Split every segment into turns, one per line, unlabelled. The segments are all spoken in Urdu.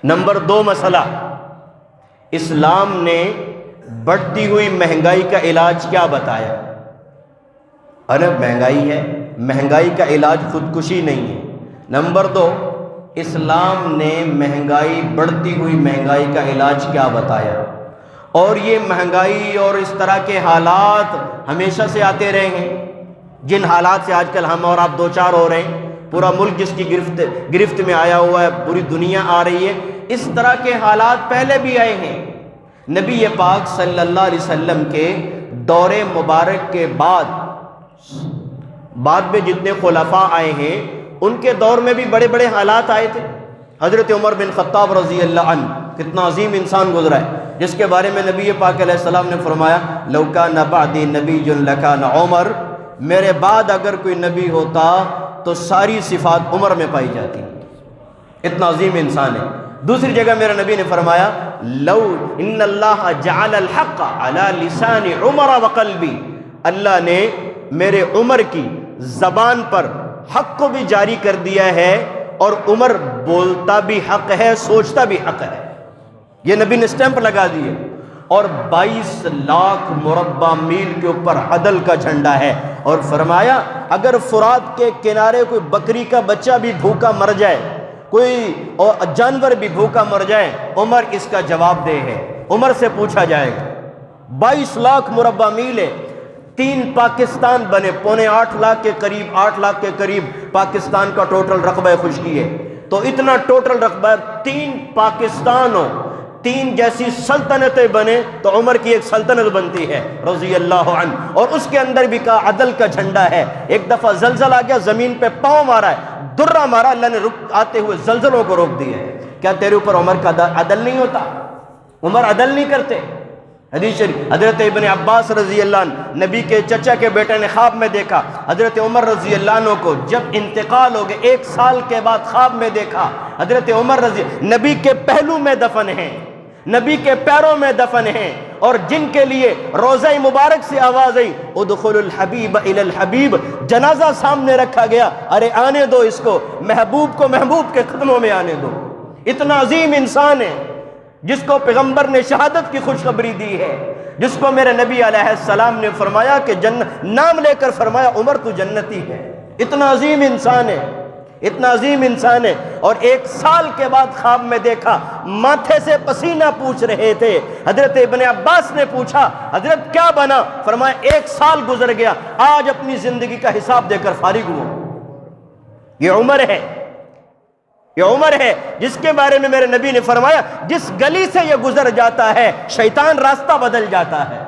نمبر 2 مسئلہ، اسلام نے بڑھتی ہوئی مہنگائی کا علاج کیا بتایا؟ ارے مہنگائی ہے، مہنگائی کا علاج خودکشی نہیں ہے۔ نمبر 2، اسلام نے بڑھتی ہوئی مہنگائی کا علاج کیا بتایا؟ اور یہ مہنگائی اور اس طرح کے حالات ہمیشہ سے آتے رہے ہیں، جن حالات سے آج کل ہم اور آپ دوچار ہو رہے ہیں، پورا ملک جس کی گرفت میں آیا ہوا ہے، پوری دنیا آ رہی ہے، اس طرح کے حالات پہلے بھی آئے ہیں۔ نبی پاک صلی اللہ علیہ وسلم کے دور مبارک کے بعد میں جتنے خلفاء آئے ہیں ان کے دور میں بھی بڑے بڑے حالات آئے تھے۔ حضرت عمر بن خطاب رضی اللہ عنہ کتنا عظیم انسان گزرا ہے، جس کے بارے میں نبی پاک علیہ السلام نے فرمایا لو کان بعدی نبی لکان عمر، میرے بعد اگر کوئی نبی ہوتا تو ساری صفات عمر میں پائی جاتی، اتنا عظیم انسان ہے۔ دوسری جگہ میرے نبی نے فرمایا لو ان اللہ جعل الحق علی لسان عمر وقلبی، اللہ نے میرے عمر کی زبان پر حق کو بھی جاری کر دیا ہے، اور عمر بولتا بھی حق ہے، سوچتا بھی حق ہے، یہ نبی نے سٹیمپ لگا دی ہے۔ اور 22 لاکھ مربع میل کے اوپر عدل کا جھنڈا ہے، اور فرمایا اگر فرات کے کنارے کوئی بکری کا بچہ بھی بھوکا مر جائے، کوئی جانور بھی بھوکا مر جائے، عمر اس کا جواب دہ ہے، عمر سے پوچھا جائے گا۔ 22 لاکھ مربع میل ہے، 3 پاکستان بنے، 7.25 لاکھ کے قریب، 8 لاکھ کے قریب پاکستان کا ٹوٹل رقبہ خشکی ہے، تو اتنا ٹوٹل رقبہ 3 پاکستان ہو، 3 جیسی سلطنتیں بنے تو عمر کی ایک سلطنت بنتی ہے رضی اللہ عنہ، اور اس کے اندر بھی کا عدل کا جھنڈا ہے۔ ایک دفعہ زلزلہ آ گیا، زمین پہ پاؤں مارا ہے، درہ مارا، اللہ نے آتے ہوئے زلزلوں کو روک دیا ہے۔ کیا تیرے اوپر عمر کا عدل نہیں ہوتا؟ عمر عدل نہیں کرتے؟ حدیث شریف حضرت ابن عباس رضی اللہ عنہ، نبی کے چچا کے بیٹے نے خواب میں دیکھا حضرت عمر رضی اللہ عنہ کو، جب انتقال ہو گئے 1 سال کے بعد خواب میں دیکھا حضرت عمر رضی نبی کے پہلو میں دفن ہیں، نبی کے پیروں میں دفن ہیں، اور جن کے لیے روضہ مبارک سے آواز آئی ادخل الحبیب الی الحبیب، جنازہ سامنے رکھا گیا، ارے آنے دو اس کو، محبوب کو محبوب کے قدموں میں آنے دو۔ اتنا عظیم انسان ہے جس کو پیغمبر نے شہادت کی خوشخبری دی ہے، جس کو میرے نبی علیہ السلام نے فرمایا کہ نام لے کر فرمایا عمر تو جنتی ہے۔ اتنا عظیم انسان ہے، اتنا عظیم انسان ہے، اور 1 سال کے بعد خواب میں دیکھا، ماتھے سے پسینہ پوچھ رہے تھے۔ حضرت ابن عباس نے پوچھا حضرت کیا بنا؟ فرمایا 1 سال گزر گیا، آج اپنی زندگی کا حساب دے کر فارغ ہوا۔ یہ عمر ہے، یہ عمر ہے جس کے بارے میں میرے نبی نے فرمایا جس گلی سے یہ گزر جاتا ہے شیطان راستہ بدل جاتا ہے۔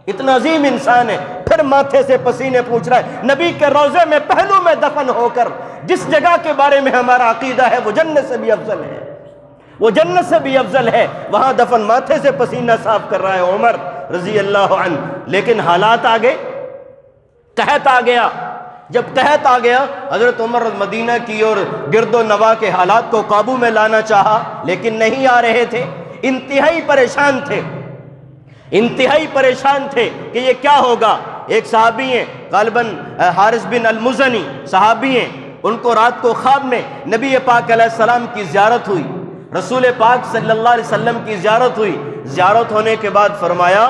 اتنا عظیم انسان ہے، پھر ماتھے سے پسینے پوچھ رہا ہے، نبی کے روضے میں پہلو میں دفن ہو کر جس جگہ کے بارے میں ہمارا عقیدہ ہے وہ جنت سے بھی افضل ہے، وہ جنت سے بھی افضل ہے، وہاں دفن ماتھے سے پسینہ صاف کر رہا ہے عمر رضی اللہ عنہ۔ لیکن حالات آگے، قحط آ گیا، جب قحط آ گیا حضرت عمر مدینہ کی اور گرد و نواح کے حالات کو قابو میں لانا چاہا، لیکن نہیں آ رہے تھے، انتہائی پریشان تھے، انتہائی پریشان تھے کہ یہ کیا ہوگا۔ ایک صحابی ہیں غالباً حارث بن المزنی صحابی ہیں، ان کو رات کو خواب میں نبی پاک علیہ السلام کی زیارت ہوئی، رسول پاک صلی اللہ علیہ وسلم کی زیارت ہوئی۔ زیارت ہونے کے بعد فرمایا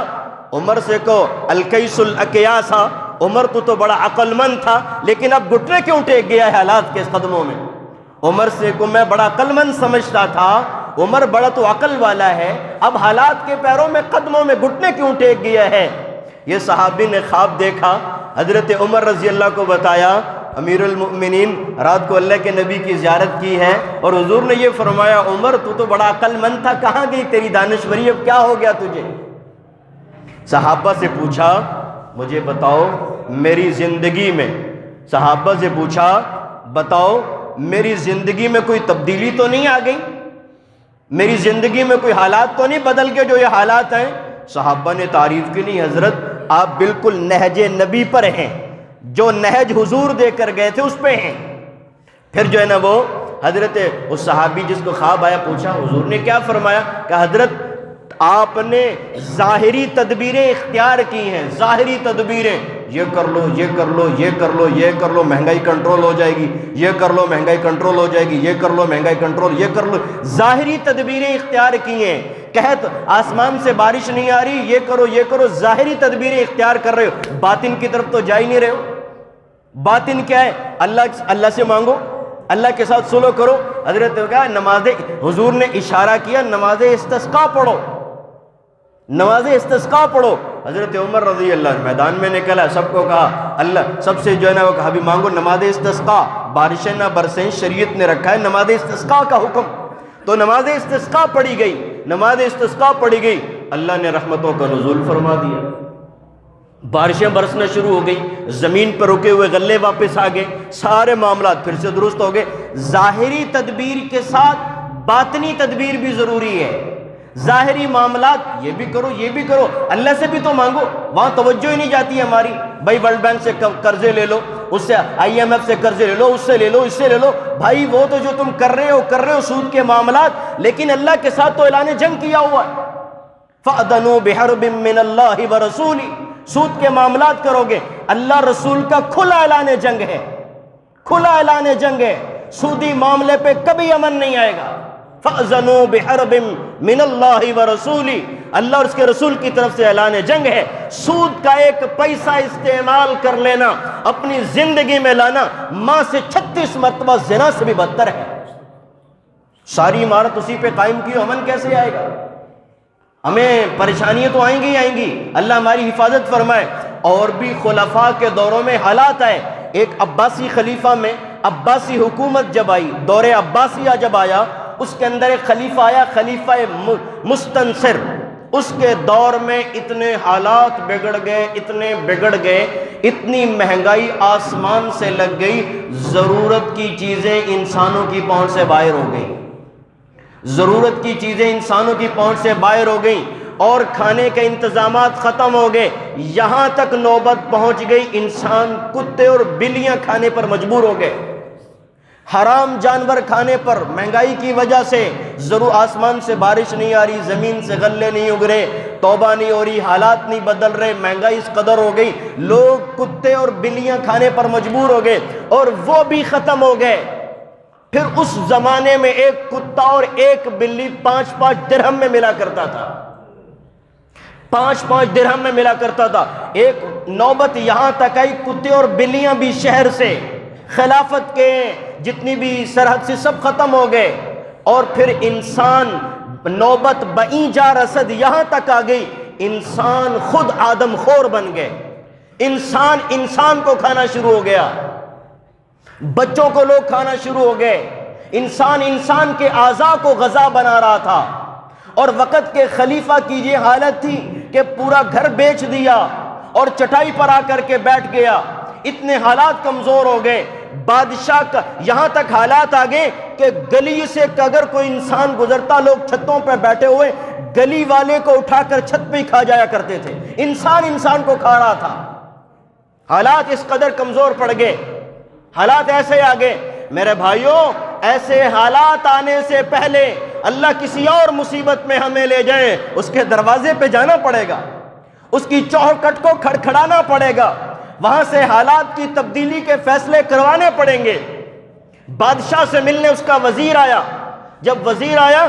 عمر سے کو الکیس الاکیاسا، عمر تو بڑا عقل مند تھا لیکن اب گھٹنے کیوں ٹیک گیا ہے حالات کے قدموں میں؟ عمر سے کو میں بڑا عقل مند سمجھتا تھا، عمر بڑا تو عقل والا ہے، اب حالات کے پیروں میں قدموں میں گھٹنے کیوں ٹیک گیا ہے؟ یہ صحابی نے خواب دیکھا، حضرت عمر رضی اللہ کو بتایا امیر المؤمنین رات کو اللہ کے نبی کی زیارت کی ہے، اور حضور نے یہ فرمایا عمر تو بڑا عقل مند تھا، کہاں گئی تیری دانشوری، اب کیا ہو گیا تجھے؟ صحابہ سے پوچھا مجھے بتاؤ میری زندگی میں، صحابہ سے پوچھا بتاؤ میری زندگی میں کوئی تبدیلی تو نہیں آ گئی، میری زندگی میں کوئی حالات تو نہیں بدل گئے جو یہ حالات ہیں؟ صحابہ نے تعریف کی نہیں حضرت آپ بالکل نہج نبی پر ہیں، جو نہج حضور دے کر گئے تھے اس پہ ہیں۔ پھر جو ہے نا وہ حضرت اس صحابی جس کو خواب آیا پوچھا حضور نے کیا فرمایا؟ کہ حضرت آپ نے ظاہری تدبیریں اختیار کی ہیں، ظاہری تدبیریں، یہ کر لو، یہ کر لو، یہ کر لو، یہ کر لو، مہنگائی کنٹرول ہو جائے گی، یہ کر لو مہنگائی کنٹرول ہو جائے گی، یہ کر لو مہنگائی کنٹرول، یہ کر لو، ظاہری تدبیریں اختیار کی ہیں. قحط، آسمان سے بارش نہیں آ رہی، یہ کرو یہ کرو، ظاہری تدبیریں اختیار کر رہے ہو، باطن کی طرف تو جا ہی نہیں رہے ہو. باطن کیا ہے؟ اللہ سے مانگو، اللہ کے ساتھ صلح کرو. حضرت کہا نماز، حضور نے اشارہ کیا نماز استسقاء پڑھو، نماز استسقاء پڑھو. حضرت عمر رضی اللہ عنہ میدان میں نکلا، سب کو کہا، اللہ سب سے جو ہے نا وہ کہا بھی مانگو نماز استسقاء، بارشیں نہ برسیں، شریعت نے رکھا ہے نماز استسقاء کا حکم. تو نماز استسقاء پڑھی گئی، نماز استسقاء پڑھی گئی، اللہ نے رحمتوں کا نزول فرما دیا، بارشیں برسنا شروع ہو گئی، زمین پر رکے ہوئے غلے واپس آ گئے، سارے معاملات پھر سے درست ہو گئے. ظاہری تدبیر کے ساتھ باطنی تدبیر بھی ضروری ہے. ظاہری معاملات یہ بھی کرو یہ بھی کرو، اللہ سے بھی تو مانگو، وہاں توجہ ہی نہیں جاتی ہے ہماری. بھائی ورلڈ بینک سے قرضے لے لو، اس سے IMF سے قرضے لے لو، اس سے لے لو، اس سے لے لو. بھائی وہ تو جو تم کر رہے ہو سود کے معاملات، لیکن اللہ کے ساتھ تو اعلان جنگ کیا ہوا ہے. فَأْذَنُوا بِحَرْبٍ مِّنَ اللَّهِ وَرَسُولِهِ. سود کے معاملات کرو گے، اللہ رسول کا کھلا اعلان جنگ ہے، کھلا اعلان جنگ ہے. سودی معاملے پہ کبھی امن نہیں آئے گا. فَأْذَنُوا بِحَرْبٍ مِّنَ اللَّهِ وَرَسُولِهِ. اللہ اور اس کے رسول کی طرف سے اعلان جنگ ہے. سود کا ایک پیسہ استعمال کر لینا، اپنی زندگی میں لانا، ماں سے 36 مرتبہ زنا سے بھی بدتر ہے. ساری عمارت اسی پہ قائم کی، امن کیسے آئے گا؟ ہمیں پریشانیاں تو آئیں گی، اللہ ہماری حفاظت فرمائے. اور بھی خلفاء کے دوروں میں حالات آئے. ایک عباسی خلیفہ میں، عباسی حکومت جب آئی، دور عباسیہ جب آیا، اس کے اندر ایک خلیفہ آیا، خلیفہ مستنصر. اس کے دور میں اتنے حالات بگڑ گئے، اتنے بگڑ گئے، اتنی مہنگائی آسمان سے لگ گئی، ضرورت کی چیزیں انسانوں کی پہنچ سے باہر ہو گئی، ضرورت کی چیزیں انسانوں کی پہنچ سے باہر ہو گئیں، اور کھانے کے انتظامات ختم ہو گئے. یہاں تک نوبت پہنچ گئی انسان کتے اور بلیاں کھانے پر مجبور ہو گئے، حرام جانور کھانے پر. مہنگائی کی وجہ سے ضرور آسمان سے بارش نہیں آ رہی، زمین سے غلے نہیں اگ رہے، توبہ نہیں ہو رہی، حالات نہیں بدل رہے، مہنگائی اس قدر ہو گئی، لوگ کتے اور بلیاں کھانے پر مجبور ہو گئے، اور وہ بھی ختم ہو گئے. پھر اس زمانے میں ایک کتا اور ایک بلی 5-5 درہم میں ملا کرتا تھا، 5-5 درہم میں ملا کرتا تھا. ایک نوبت یہاں تک آئی کتے اور بلیاں بھی شہر سے، خلافت کے جتنی بھی سرحد سے سب ختم ہو گئے. اور پھر انسان، نوبت بئیں جا رسد یہاں تک آ گئی، انسان خود آدم خور بن گئے. انسان کو کھانا شروع ہو گیا، بچوں کو لوگ کھانا شروع ہو گئے. انسان کے اعضاء کو غذا بنا رہا تھا. اور وقت کے خلیفہ کی یہ حالت تھی کہ پورا گھر بیچ دیا اور چٹائی پر آ کر کے بیٹھ گیا. اتنے حالات کمزور ہو گئے. بادشاہ کا یہاں تک حالات آ گئے کہ گلی سے اگر کوئی انسان گزرتا، لوگ چھتوں پہ بیٹھے ہوئے گلی والے کو اٹھا کر چھت پہ ہی کھا جایا کرتے تھے. انسان کو کھا رہا تھا. حالات اس قدر کمزور پڑ گئے، حالات ایسے آ گئے. میرے بھائیوں، ایسے حالات آنے سے پہلے اللہ کسی اور مصیبت میں ہمیں لے جائے، اس کے دروازے پہ جانا پڑے گا، اس کی چوکھٹ کو کھڑکھڑانا پڑے گا، وہاں سے حالات کی تبدیلی کے فیصلے کروانے پڑیں گے. بادشاہ سے ملنے اس کا وزیر آیا. جب وزیر آیا،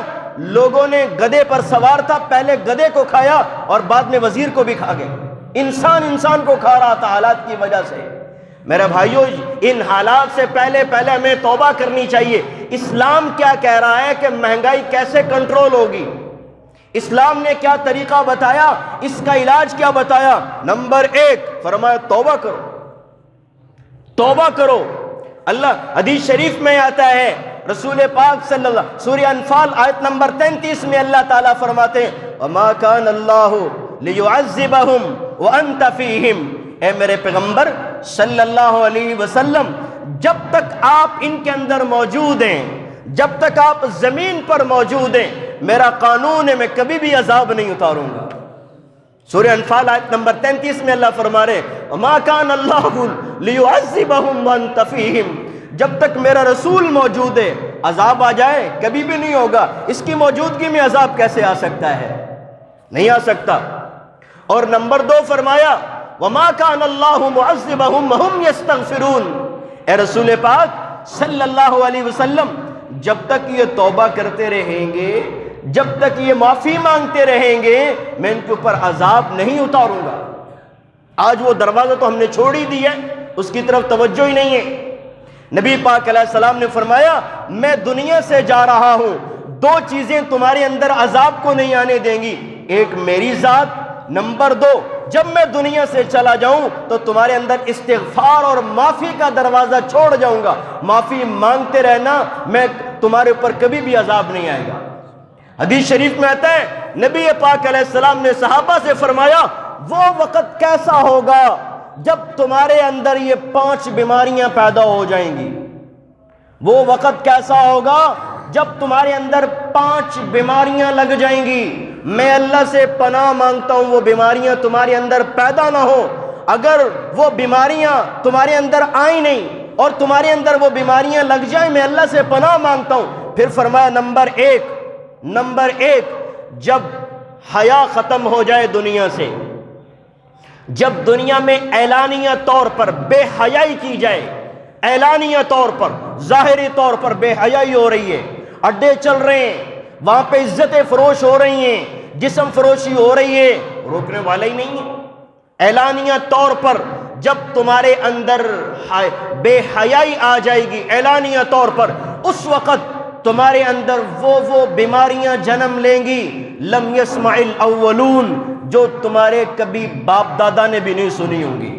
لوگوں نے گدھے پر سوار تھا، پہلے گدھے کو کھایا اور بعد میں وزیر کو بھی کھا گئے. انسان کو کھا رہا تھا حالات کی وجہ سے. میرے بھائیوں، ان حالات سے پہلے ہمیں توبہ کرنی چاہیے. اسلام کیا کہہ رہا ہے کہ مہنگائی کیسے کنٹرول ہوگی؟ اسلام نے کیا طریقہ بتایا، اس کا علاج کیا بتایا؟ نمبر 1 فرمایا توبہ کرو، توبہ کرو. اللہ حدیث شریف میں آتا ہے، رسول پاک صلی اللہ، سورہ انفال آیت نمبر 33 میں اللہ تعالیٰ فرماتے ہیں وَمَا كَانَ اللَّهُ لِيُعَذِّبَهُمْ وَأَنْتَ فِيهِمْ. اے میرے پیغمبر صلی اللہ علیہ وسلم، جب تک آپ ان کے اندر موجود ہیں، جب تک آپ زمین پر موجود ہیں، میرا قانون ہے، میں کبھی بھی عذاب نہیں اتاروں گا. سورہ انفال آیت نمبر 33 میں اللہ فرما رہے وَمَا كَانَ اللَّهُ لِيُعَذِّبَهُمْ وَأَنْتَ فِيهِمْ. جب تک میرا رسول موجود ہے، عذاب آ جائے کبھی بھی نہیں ہوگا. اس کی موجودگی میں عذاب کیسے آ سکتا ہے؟ نہیں آ سکتا. اور نمبر 2 فرمایا وما كان اللہ معذبہم وہم یستغفرون۔ اے رسول پاک صلی اللہ علیہ وسلم، جب تک یہ توبہ کرتے رہیں گے، جب تک یہ معافی مانگتے رہیں گے، میں ان کے اوپر عذاب نہیں اتاروں گا۔ آج وہ دروازہ تو ہم نے چھوڑ ہی دیا ہے، اس کی طرف توجہ ہی نہیں ہے۔ نبی پاک علیہ السلام نے فرمایا میں دنیا سے جا رہا ہوں، دو چیزیں تمہارے اندر عذاب کو نہیں آنے دیں گی، ایک میری ذات، نمبر دو جب میں دنیا سے چلا جاؤں تو تمہارے اندر استغفار اور معافی کا دروازہ چھوڑ جاؤں گا، معافی مانگتے رہنا، میں تمہارے اوپر کبھی بھی عذاب نہیں آئے گا۔ حدیث شریف میں آتا ہے نبی پاک علیہ السلام نے صحابہ سے فرمایا وہ وقت کیسا ہوگا جب تمہارے اندر یہ 5 بیماریاں پیدا ہو جائیں گی، وہ وقت کیسا ہوگا جب تمہارے اندر 5 بیماریاں لگ جائیں گی، میں اللہ سے پناہ مانگتا ہوں وہ بیماریاں تمہارے اندر پیدا نہ ہو۔ اگر وہ بیماریاں تمہارے اندر آئیں نہیں اور تمہارے اندر وہ بیماریاں لگ جائیں، میں اللہ سے پناہ مانگتا ہوں۔ پھر فرمایا نمبر ایک جب حیا ختم ہو جائے دنیا سے، جب دنیا میں اعلانیہ طور پر بے حیائی کی جائے، اعلانیہ طور پر، ظاہری طور پر بے حیائی ہو رہی ہے، اڈے چل رہے ہیں، وہاں پہ عزتیں فروش ہو رہی ہیں، جسم فروشی ہو رہی ہے، روکنے والا ہی نہیں ہے۔ اعلانیہ طور پر جب تمہارے اندر بے حیائی آ جائے گی اعلانیہ طور پر، اس وقت تمہارے اندر وہ بیماریاں جنم لیں گی لم یسمع الاولون، جو تمہارے کبھی باپ دادا نے بھی نہیں سنی ہوں گی۔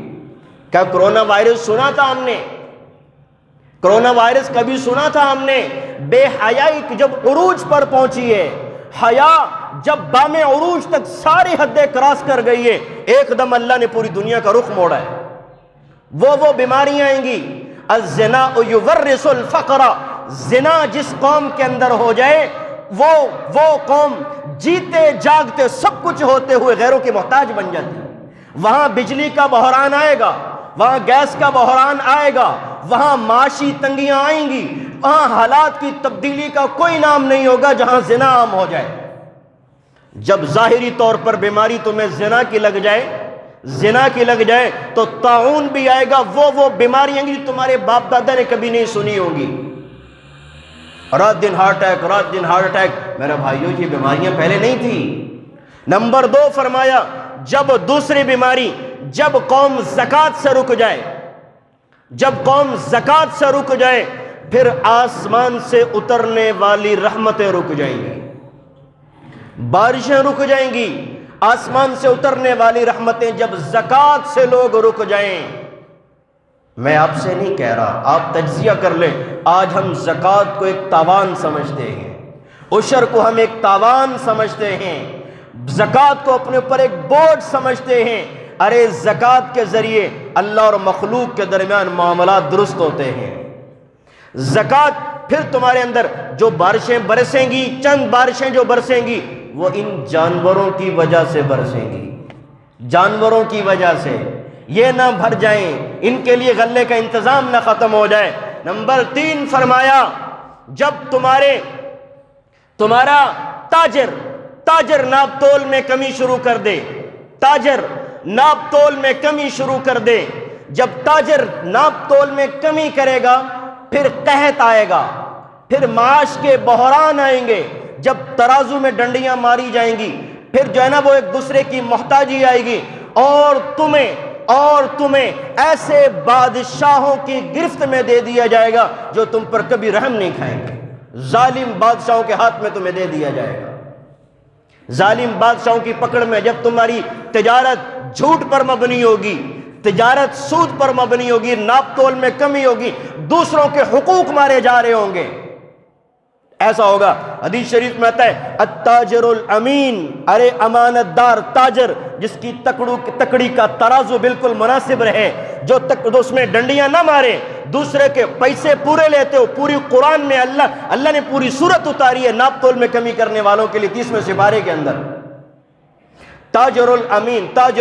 کیا کرونا وائرس سنا تھا ہم نے؟ کرونا وائرس کبھی سنا تھا ہم نے؟ بے حیائی جب عروج پر پہنچی ہے، حیا جب بام عروج تک ساری حدیں کراس کر گئی ہے، ایک دم اللہ نے پوری دنیا کا رخ موڑا ہے۔ وہ بیماریاں آئیں گی، الزنا یورث الفقر، زنا جس قوم کے اندر ہو جائے وہ قوم جیتے جاگتے سب کچھ ہوتے ہوئے غیروں کے محتاج بن جاتی ہے۔ وہاں بجلی کا بحران آئے گا، وہاں گیس کا بحران آئے گا، وہاں معاشی تنگیاں آئیں گی، وہاں حالات کی تبدیلی کا کوئی نام نہیں ہوگا جہاں زنا عام ہو جائے۔ جب ظاہری طور پر بیماری تمہیں زنا کی لگ جائے تو طاعون بھی آئے گا، وہ بیماریاں جو تمہارے باپ دادا نے کبھی نہیں سنی ہوں گی۔ رات دن ہارٹ اٹیک، میرا بھائیو یہ بیماریاں پہلے نہیں تھی۔ نمبر 2 فرمایا جب دوسری بیماری، جب قوم زکوٰۃ سے رک جائے، پھر آسمان سے اترنے والی رحمتیں رک جائیں گی، بارشیں رک جائیں گی، آسمان سے اترنے والی رحمتیں جب زکوٰۃ سے لوگ رک جائیں۔ میں آپ سے نہیں کہہ رہا، آپ تجزیہ کر لیں، آج ہم زکوٰۃ کو ایک تاوان سمجھتے ہیں، عشر کو ہم ایک تاوان سمجھتے ہیں، زکوٰۃ کو اپنے اوپر ایک بوجھ سمجھتے ہیں۔ ارے زکوٰۃ کے ذریعے اللہ اور مخلوق کے درمیان معاملات درست ہوتے ہیں۔ زکوٰۃ پھر تمہارے اندر جو بارشیں برسیں گی، چند بارشیں جو برسیں گی، وہ ان جانوروں کی وجہ سے برسیں گی، جانوروں کی وجہ سے، یہ نہ بھر جائیں، ان کے لیے غلے کا انتظام نہ ختم ہو جائے۔ نمبر 3 فرمایا جب تمہارا تاجر ناپ تول میں کمی شروع کر دے، جب تاجر ناپ تول میں کمی کرے گا، پھر قحط آئے گا، پھر معاش کے بحران آئیں گے، جب ترازو میں ڈنڈیاں ماری جائیں گی، پھر جو ہے نا وہ ایک دوسرے کی محتاجی آئے گی، اور تمہیں ایسے بادشاہوں کی گرفت میں دے دیا جائے گا جو تم پر کبھی رحم نہیں کھائیں گے۔ ظالم بادشاہوں کے ہاتھ میں تمہیں دے دیا جائے گا، ظالم بادشاہوں کی پکڑ میں، جب تمہاری تجارت جھوٹ پر مبنی ہوگی، تجارت سود پر مبنی ہوگی، ناپ تول میں کمی ہوگی، دوسروں کے حقوق مارے جا رہے ہوں گے، ایسا ہوگا۔ حدیث شریف میں آتا ہے التاجر الامین، ارے امانت دار تاجر جس کی تکڑی کا ترازو بالکل مناسب رہے، جو اس میں ڈنڈیاں نہ مارے، دوسرے کے پیسے پورے لیتے ہو۔ پوری قرآن میں اللہ نے پوری سورت اتاری ہے ناپ تول میں کمی کرنے والوں کے لیے، 30ویں سپارے کے اندر۔ تاجر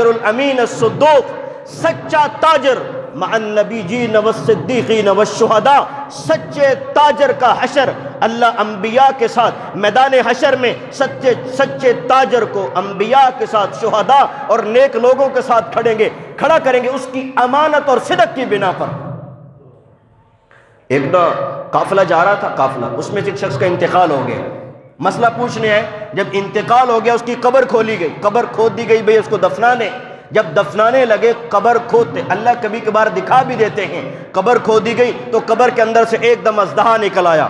الامین الصدوق، سچا تاجر، مع النبیین والصدیقین والشہداء، سچے تاجر کا حشر اللہ انبیاء کے ساتھ میدان حشر میں سچے تاجر کو انبیاء کے ساتھ، شہداء اور نیک لوگوں کے ساتھ کھڑا کریں گے اس کی امانت اور صدق کی بنا پر۔ ایک نہ قافلہ جا رہا تھا، قافلہ، اس میں سے ایک شخص کا انتقال ہو گیا، مسئلہ پوچھنے ہے، جب انتقال ہو گیا اس کی قبر کھولی گئی، قبر کھود دی گئی، بھئی اس کو دفنانے، جب دفنانے لگے قبر کھودتے، اللہ کبھی کبھار دکھا بھی دیتے ہیں، قبر کھودی گئی تو قبر کے اندر سے ایک دم اژدہا نکل آیا،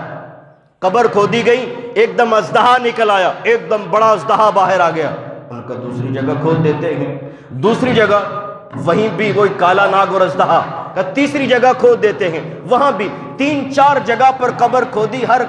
قبر کھودی گئی ایک دم اژدہا نکل آیا، ایک دم بڑا اژدہا باہر آ گیا، ان کا دوسری جگہ کھود دیتے ہیں، دوسری جگہ وہیں بھی وہی کالا ناگ اور اژدہا کا، تیسری جگہ کھود دیتے ہیں، وہاں بھی 3-4 جگہ پر قبر کھودی، ہر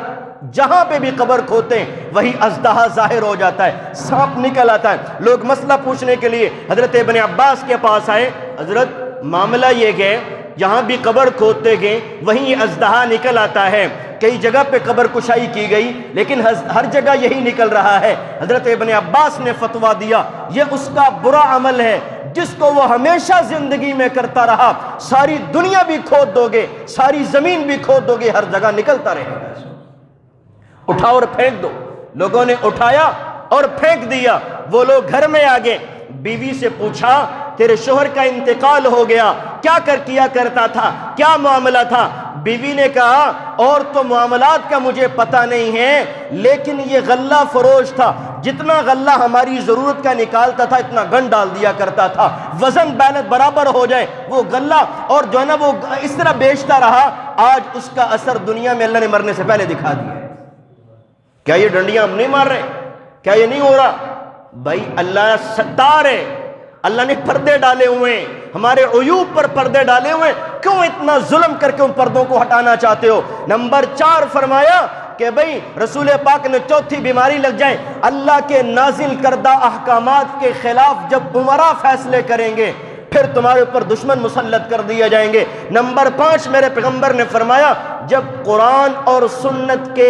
جہاں پہ بھی قبر کھودتے ہیں وہی اژدہا ظاہر ہو جاتا ہے، سانپ نکل آتا ہے۔ لوگ مسئلہ پوچھنے کے لیے حضرت ابن عباس کے پاس آئے، حضرت معاملہ یہ کہ جہاں بھی قبر کھودتے گئے وہیں یہ اژدہا نکل آتا ہے، کئی جگہ پہ قبر کشائی کی گئی لیکن ہر جگہ یہی نکل رہا ہے۔ حضرت ابن عباس نے فتویٰ دیا یہ اس کا برا عمل ہے جس کو وہ ہمیشہ زندگی میں کرتا رہا، ساری دنیا بھی کھود دو گے، ساری زمین بھی کھود دو گے، ہر جگہ نکلتا رہے گا، اٹھاؤ اور پھینک دو۔ لوگوں نے اٹھایا اور پھینک دیا، وہ لوگ گھر میں آگے، بیوی سے پوچھا تیرے شوہر کا انتقال ہو گیا، کیا کیا کرتا تھا، کیا معاملہ تھا؟ بیوی نے کہا اور تو معاملات کا مجھے پتہ نہیں ہے لیکن یہ غلہ فروش تھا، جتنا غلہ ہماری ضرورت کا نکالتا تھا اتنا گن ڈال دیا کرتا تھا، وزن بیلنس برابر ہو جائے وہ غلہ، اور جو ہے نا وہ اس طرح بیچتا رہا، آج اس کا اثر دنیا میں اللہ نے مرنے سے پہلے دکھا دیا ہے۔ کیا یہ ڈنڈیاں ہم نہیں مار رہے؟ کیا یہ نہیں ہو رہا؟ بھائی اللہ ستار ہے، اللہ نے پردے ڈالے ہوئے ہیں، ہمارے عیوب پر پردے ڈالے ہوئے ہیں، کیوں اتنا ظلم کر کے ان پردوں کو ہٹانا چاہتے ہو؟ نمبر 4 فرمایا کہ بھئی رسول پاک نے چوتھی بیماری لگ جائے، اللہ کے نازل کردہ احکامات کے خلاف جب عمرا فیصلے کریں گے پھر تمہارے اوپر دشمن مسلط کر دیا جائیں گے۔ نمبر 5 میرے پیغمبر نے فرمایا جب قرآن اور سنت کے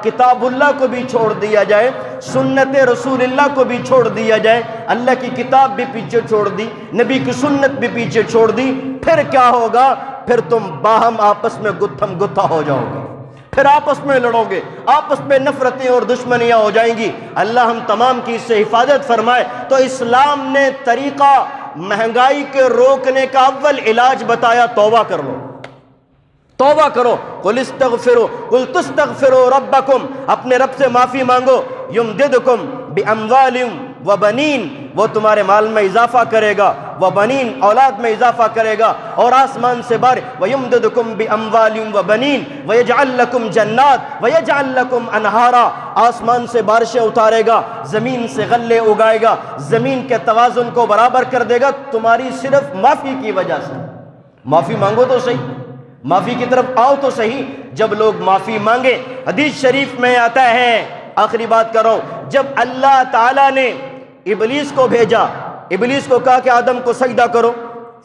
کتاب اللہ کو بھی چھوڑ دیا جائے، سنت رسول اللہ کو بھی چھوڑ دیا جائے، اللہ کی کتاب بھی پیچھے چھوڑ دی، نبی کی سنت بھی پیچھے چھوڑ دی، پھر کیا ہوگا؟ پھر تم باہم آپس میں گتھم گتھا ہو جاؤ گے، پھر آپس میں لڑو گے، آپس میں نفرتیں اور دشمنیاں ہو جائیں گی۔ اللہ ہم تمام کی اس سے حفاظت فرمائے۔ تو اسلام نے طریقہ مہنگائی کے روکنے کا اول علاج بتایا، توبہ کر لو، توبہ کرو، قل استغفروا قل تستغفروا ربکم، اپنے رب سے معافی مانگو، یمددکم باموال وبنین، وہ تمہارے مال میں اضافہ کرے گا، وبنین اولاد میں اضافہ کرے گا، اور آسمان سے بارش، ویمددکم باموال وبنین ویجعل لکم جنات ویجعل لکم انہارا، آسمان سے بارشیں اتارے گا، زمین سے غلے اگائے گا، زمین کے توازن کو برابر کر دے گا تمہاری صرف معافی کی وجہ سے۔ معافی مانگو تو صحیح، معافی کی طرف آؤ تو صحیح۔ جب لوگ معافی مانگے، حدیث شریف میں آتا ہے، آخری بات کر رہا ہوں، جب اللہ تعالیٰ نے ابلیس کو بھیجا، ابلیس کو کہا کہ آدم کو سجدہ کرو،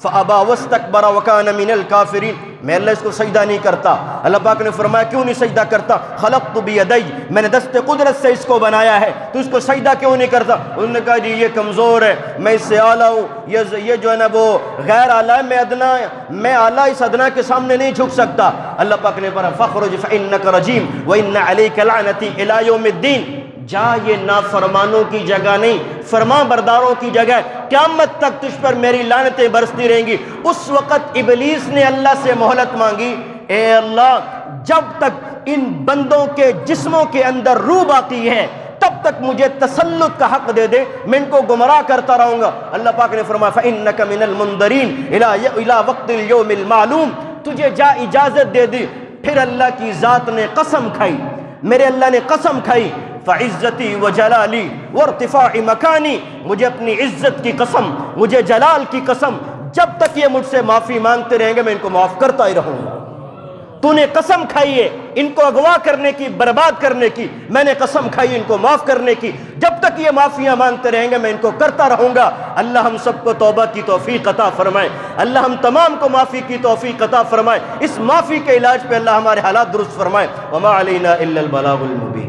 فَأَبَى وَاسْتَكْبَرَ وَكَانَ مِنَ الْكَافِرِينَ، میں اللہ اس کو سجدہ نہیں کرتا۔ اللہ پاک نے فرمایا کیوں نہیں سجدہ کرتا؟ خَلَقْتُ بِيَدَيَّ، میں نے دست قدرت سے اس کو بنایا ہے، تو اس کو سجدہ کیوں نہیں کرتا؟ انہوں نے کہا جی یہ کمزور ہے، میں اس سے اعلیٰ ہوں، یہ جو ہے نا وہ غیر اعلیٰ ہے، میں اعلیٰ اس ادنا کے سامنے نہیں جھک سکتا۔ اللہ پاک نے فرمایا فَاخْرُجْ فَإِنَّكَ رَجِيمٌ وَإِنَّ عَلَيْكَ لَعْنَتِي إِلَىٰ يَوْمِ الدِّينِ، جا یہ نافرمانوں کی جگہ نہیں، فرمان برداروں کی جگہ ہے، قیامت تک تجھ پر میری لعنتیں برستی رہیں گی۔ اس وقت ابلیس نے اللہ سے مہلت مانگی، اے اللہ جب تک ان بندوں کے جسموں کے اندر روح باقی ہے تب تک مجھے تسلط کا حق دے دے، میں ان کو گمراہ کرتا رہوں گا۔ اللہ پاک نے فرمایا فَإِنَّكَ مِنَ الْمُنذَرِينَ إِلَىٰ وَقْتِ الْيَوْمِ الْمَعْلُومِ، تجھے جا اجازت دے دی۔ پھر اللہ کی ذات نے قسم کھائی، میرے اللہ نے قسم کھائی، فعزتی و جلالی وارتفاع مکانی، مجھے اپنی عزت کی قسم، مجھے جلال کی قسم، جب تک یہ مجھ سے معافی مانگتے رہیں گے میں ان کو معاف کرتا ہی رہوں گا۔ تو نے قسم کھائی ہے ان کو اغوا کرنے کی، برباد کرنے کی، میں نے قسم کھائی ان کو معاف کرنے کی، جب تک یہ معافیاں مانگتے رہیں گے میں ان کو کرتا رہوں گا۔ اللہ ہم سب کو توبہ کی توفیق عطا فرمائے، اللہ ہم تمام کو معافی کی توفیق عطا فرمائے، اس معافی کے علاج پہ اللہ ہمارے حالات درست فرمائے۔ وما علینا الا البلاغ المبین۔